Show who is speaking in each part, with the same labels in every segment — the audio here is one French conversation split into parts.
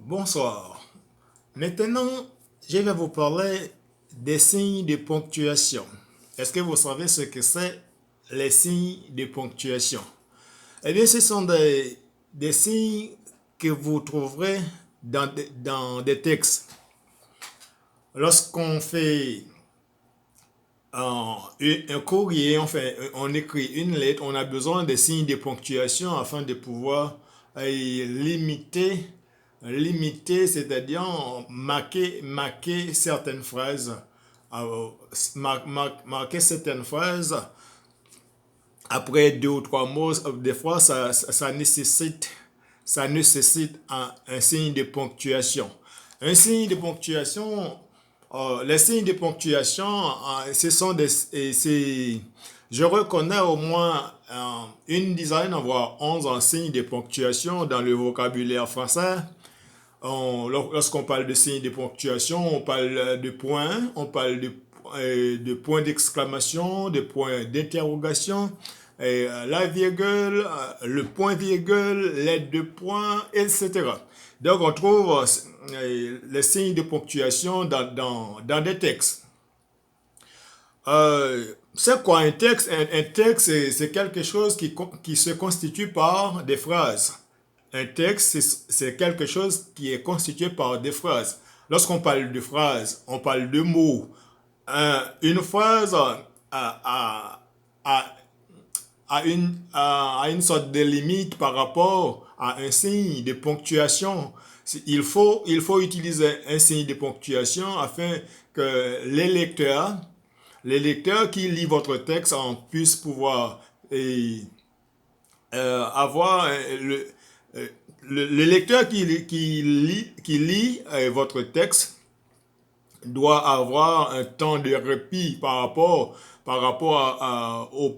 Speaker 1: Bonsoir. Maintenant, je vais vous parler des signes de ponctuation. Est-ce que vous savez ce que c'est les signes de ponctuation? Eh bien, ce sont des signes que vous trouverez dans des textes. Lorsqu'on fait un courrier, on écrit une lettre, on a besoin des signes de ponctuation afin de pouvoir limiter, c'est-à-dire marquer certaines phrases, marquer certaines phrases après deux ou trois mots. Des fois, ça nécessite un signe de ponctuation. Un signe de ponctuation, les signes de ponctuation, ce sont je reconnais au moins une dizaine, voire 11 signes de ponctuation dans le vocabulaire français. Lorsqu'on parle de signes de ponctuation, on parle de points, on parle de points d'exclamation, de points d'interrogation, la virgule, le point virgule, les deux points, etc. Donc on trouve les signes de ponctuation dans des textes. C'est quoi un texte? Un texte, c'est quelque chose qui se constitue par des phrases. Un texte, c'est quelque chose qui est constitué par des phrases. Lorsqu'on parle de phrases, on parle de mots. Une phrase a une sorte de limite par rapport à un signe de ponctuation. Il faut utiliser un signe de ponctuation afin que les lecteurs qui lisent votre texte puissent pouvoir avoir le lecteur qui lit votre texte doit avoir un temps de répit par rapport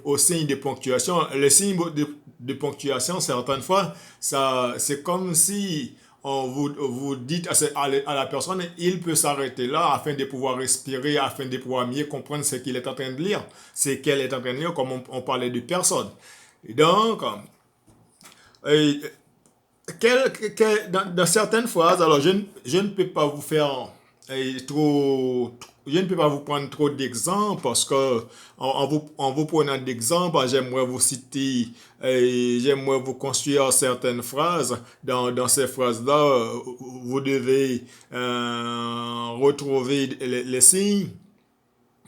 Speaker 1: au signe de ponctuation. Les signes de ponctuation, certaines fois, c'est comme si vous dites à la personne, il peut s'arrêter là afin de pouvoir respirer, afin de pouvoir mieux comprendre ce qu'il est en train de lire, ce qu'elle est en train de lire, comme on parlait de personne. Et donc, dans certaines phrases, alors je ne peux pas vous faire je ne peux pas vous prendre trop d'exemples parce que en vous prenant d'exemples, j'aimerais vous construire certaines phrases. Dans ces phrases-là, vous devez retrouver les signes,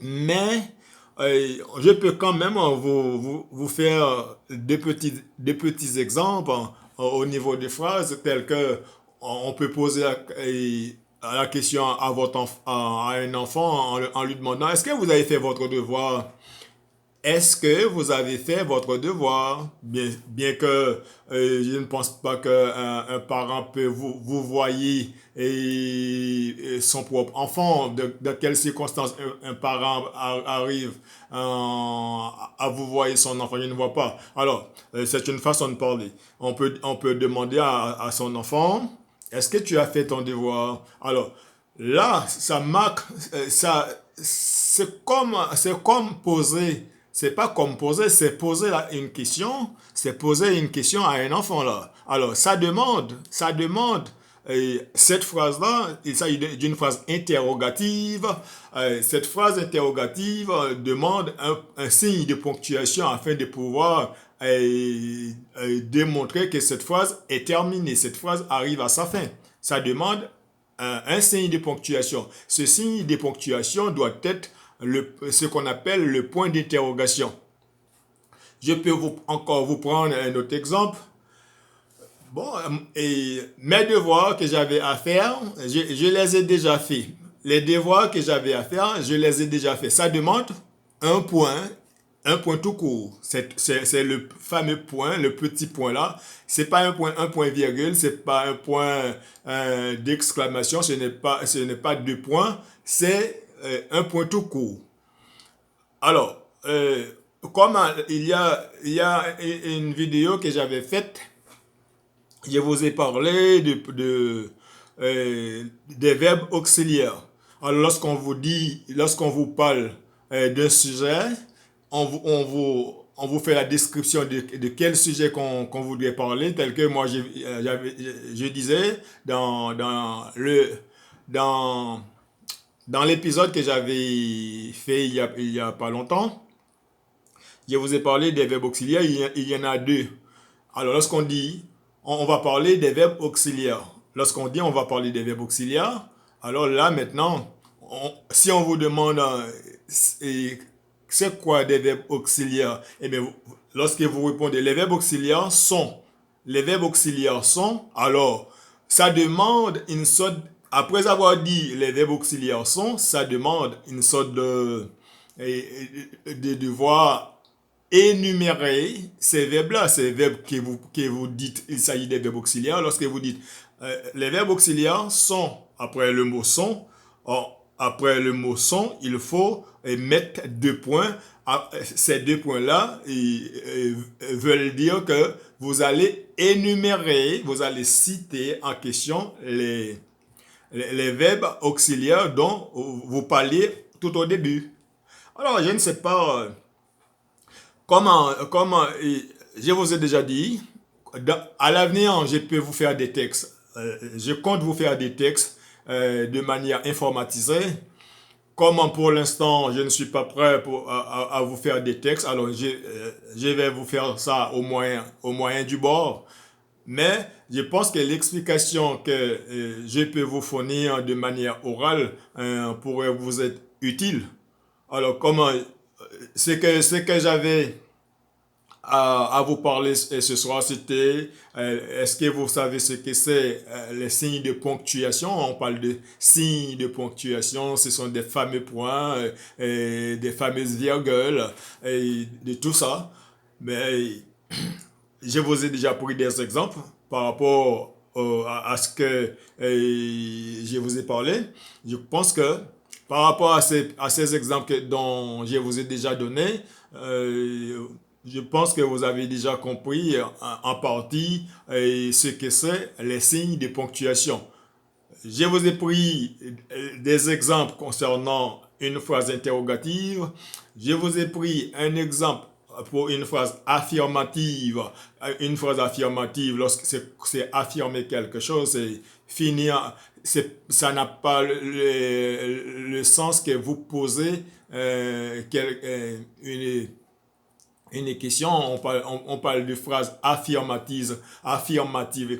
Speaker 1: mais je peux quand même vous faire des petits exemples au niveau des phrases telles que on peut poser la question à un enfant en lui demandant est-ce que vous avez fait votre devoir? Est-ce que vous avez fait votre devoir? Bien que je ne pense pas qu'un parent peut vous voyez et son propre enfant. Dans quelles circonstances un parent arrive à vous voir son enfant? Je ne vois pas. Alors, c'est une façon de parler. On peut demander à son enfant, est-ce que tu as fait ton devoir? Alors, là, ça marque, c'est comme poser, c'est pas comme poser, c'est poser une question, c'est poser une question à un enfant là. Alors, ça demande, cette phrase-là, il s'agit d'une phrase interrogative. Cette phrase interrogative demande un signe de ponctuation afin de pouvoir démontrer que cette phrase est terminée, cette phrase arrive à sa fin. Ça demande un signe de ponctuation. Ce signe de ponctuation doit être ce qu'on appelle le point d'interrogation. Je peux encore vous prendre un autre exemple. Bon, et mes devoirs que j'avais à faire, je les ai déjà faits. Les devoirs que j'avais à faire, je les ai déjà faits. Ça demande un point, un point tout court. C'est le fameux point, le petit point là. C'est pas un point virgule, c'est pas un point d'exclamation, ce n'est pas deux points, c'est un point tout court. Alors, comme il y a une vidéo que j'avais faite, je vous ai parlé des verbes auxiliaires. Alors, lorsqu'on vous parle d'un sujet, on on vous fait la description de quel sujet qu'on voudrait parler, tel que moi je disais dans, dans l'épisode que j'avais fait il y a pas longtemps. Je vous ai parlé des verbes auxiliaires, il y en a deux. Alors lorsqu'on dit, on va parler des verbes auxiliaires. Lorsqu'on dit on va parler des verbes auxiliaires, alors là maintenant, si on vous demande c'est quoi des verbes auxiliaires, eh bien lorsque vous répondez les verbes auxiliaires sont, alors ça demande une sorte, après avoir dit les verbes auxiliaires sont, ça demande une sorte de devoir énumérer ces verbes-là, ces verbes que vous dites, il s'agit des verbes auxiliaires. Lorsque vous dites les verbes auxiliaires sont, après le mot sont, après le mot sont, il faut mettre deux points. Ces deux points-là veulent dire que vous allez énumérer, vous allez citer en question les verbes auxiliaires dont vous parliez tout au début. Alors, je ne sais pas comment je vous ai déjà dit, à l'avenir, je peux vous faire des textes. Je compte vous faire des textes de manière informatisée. Comme pour l'instant, je ne suis pas prêt à vous faire des textes, alors je vais vous faire ça au moyen du bord. Mais je pense que l'explication que je peux vous fournir de manière orale pourrait vous être utile. Alors, ce que j'avais à vous parler ce soir, c'était est-ce que vous savez ce que c'est les signes de ponctuation? On parle de signes de ponctuation, ce sont des fameux points, des fameuses virgules, de tout ça. Mais je vous ai déjà pris des exemples par rapport à ce que je vous ai parlé. Je pense que par rapport à ces exemples dont je vous ai déjà donné, je pense que vous avez déjà compris en partie ce que c'est les signes de ponctuation. Je vous ai pris des exemples concernant une phrase interrogative. Je vous ai pris un exemple pour une phrase affirmative. Une phrase affirmative, lorsque c'est affirmer quelque chose, c'est finir, ça n'a pas le sens que vous posez une question, on parle de phrases affirmatives, affirmative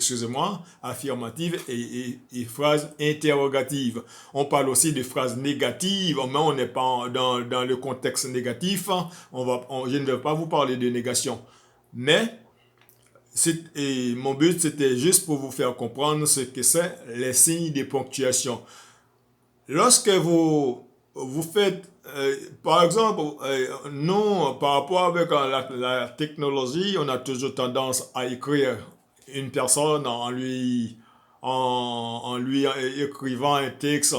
Speaker 1: et phrases interrogatives. On parle aussi de phrases négatives, mais on n'est pas dans le contexte négatif. Je ne vais pas vous parler de négation. Mais mon but, c'était juste pour vous faire comprendre ce que c'est les signes de ponctuation. Lorsque vous faites, par exemple, nous, par rapport avec la technologie, on a toujours tendance à écrire une personne en lui écrivant un texte,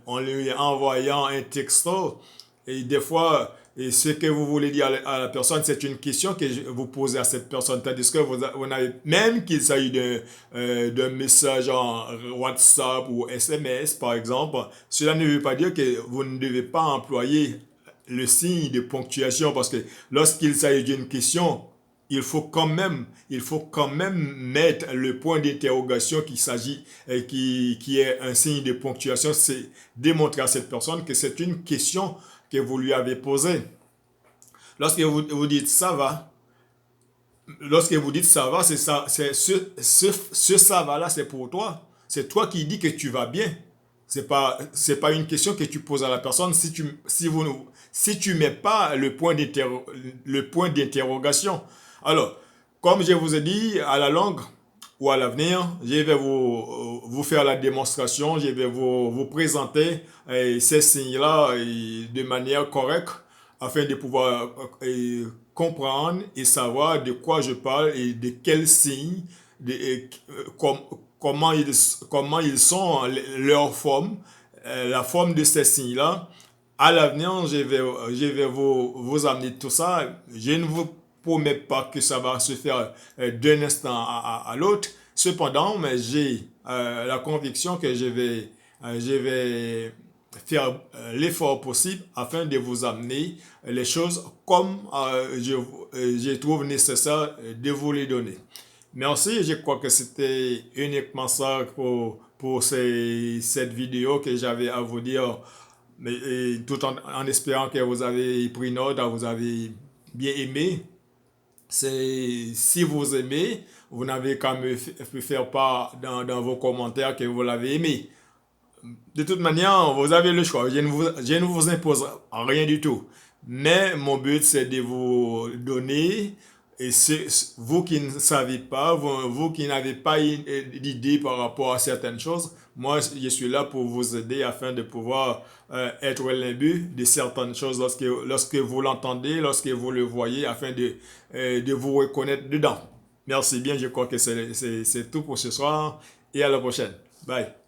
Speaker 1: en lui envoyant un texto. Et des fois, ce que vous voulez dire à la personne, c'est une question que vous posez à cette personne. Tandis que vous n'avez, même qu'il s'agit d'un message en WhatsApp ou SMS, par exemple, cela ne veut pas dire que vous ne devez pas employer le signe de ponctuation parce que lorsqu'il s'agit d'une question, il faut quand même mettre le point d'interrogation qui est un signe de ponctuation, c'est démontrer à cette personne que c'est une question que vous lui avez posée. Lorsque vous dites ça va, c'est ça, c'est ce ça va là, c'est pour toi. C'est toi qui dis que tu vas bien. C'est pas une question que tu poses à la personne si tu mets pas le point d'interrogation. Alors, comme je vous ai dit, à la longue ou à l'avenir, je vais vous faire la démonstration, je vais vous présenter ces signes-là de manière correcte afin de pouvoir comprendre et savoir de quoi je parle et de quels signes, comment ils sont, leur forme, la forme de ces signes-là. À l'avenir, je vais vous amener tout ça. Je ne vous promets pas que ça va se faire d'un instant à l'autre. Cependant, mais j'ai la conviction que je vais faire l'effort possible afin de vous amener les choses comme je trouve nécessaire de vous les donner. Merci, je crois que c'était uniquement ça pour cette vidéo que j'avais à vous dire, mais tout en espérant que vous avez pris note, vous avez bien aimé. Si vous aimez, vous n'avez qu'à me faire part dans vos commentaires que vous l'avez aimé. De toute manière, vous avez le choix. Je ne vous impose rien du tout. Mais mon but, c'est de vous donner, et vous qui ne savez pas, vous qui n'avez pas d'idée par rapport à certaines choses, moi, je suis là pour vous aider afin de pouvoir être l'imbu de certaines choses lorsque vous l'entendez, lorsque vous le voyez, afin de vous reconnaître dedans. Merci bien, je crois que c'est tout pour ce soir et à la prochaine. Bye.